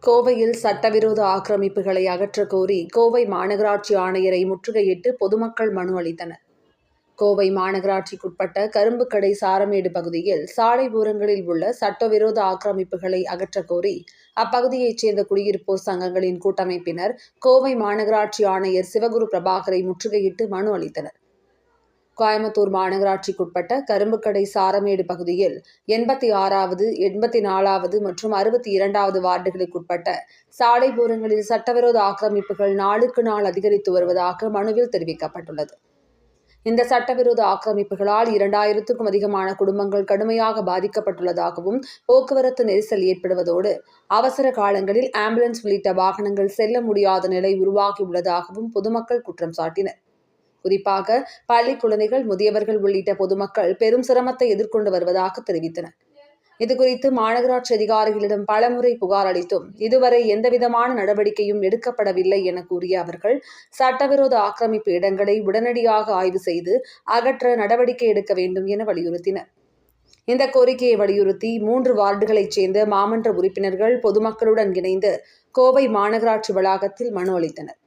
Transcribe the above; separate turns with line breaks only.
கோவையில் சட்டவிரோத ஆக்கிரமிப்புகளை அகற்றக் கோரி கோவை மாநகராட்சி ஆணையரை முற்றுகையிட்டு பொதுமக்கள் மனு அளித்தனர். கோவை மாநகராட்சிக்குட்பட்ட கரும்புக்கடை சாரமேடு பகுதியில் சாலை ஓரங்களில் உள்ள சட்டவிரோத ஆக்கிரமிப்புகளை அகற்றக் கோரி அப்பகுதியைச் சேர்ந்த குடியிருப்போர் சங்கங்களின் கூட்டமைப்பினர் கோவை மாநகராட்சி ஆணையர் சிவகுரு பிரபாகரை முற்றுகையிட்டு மனு அளித்தனர். கோயம்புத்தூர் மாநகராட்சிக்குட்பட்ட கரும்புக்கடை சாரமேடு பகுதியில் 86வது, 84வது மற்றும் 62வது வார்டுகளுக்குட்பட்ட சாலை ஓரங்களில் சட்டவிரோத ஆக்கிரமிப்புகள் நாளுக்கு நாள் அதிகரித்து வருவதாக மனுவில் தெரிவிக்கப்பட்டுள்ளது. இந்த சட்டவிரோத ஆக்கிரமிப்புகளால் 2000க்கும் அதிகமான குடும்பங்கள் கடுமையாக பாதிக்கப்பட்டுள்ளதாகவும், போக்குவரத்து நெரிசல் ஏற்படுவதோடு அவசர காலங்களில் ஆம்புலன்ஸ் உள்ளிட்ட வாகனங்கள் செல்ல முடியாத நிலை உருவாகியுள்ளதாகவும் பொதுமக்கள் குற்றம் சாட்டினர். குறிப்பாக பள்ளி குழந்தைகள், முதியவர்கள் உள்ளிட்ட பொதுமக்கள் பெரும் சிரமத்தை எதிர்கொண்டு வருவதாக தெரிவித்தனர். இதுகுறித்து மாநகராட்சி அதிகாரிகளிடம் பலமுறை புகார் அளித்தும் இதுவரை எந்தவிதமான நடவடிக்கையும் எடுக்கப்படவில்லை என கூறிய அவர்கள், சட்டவிரோத ஆக்கிரமிப்பு இடங்களை உடனடியாக ஆய்வு செய்து அகற்ற நடவடிக்கை எடுக்க வேண்டும் என வலியுறுத்தினர். இந்த கோரிக்கையை வலியுறுத்தி 3 வார்டுகளைச் சேர்ந்த மாமன்ற உறுப்பினர்கள் பொதுமக்களுடன் இணைந்து கோவை மாநகராட்சி வளாகத்தில் மனு அளித்தனர்.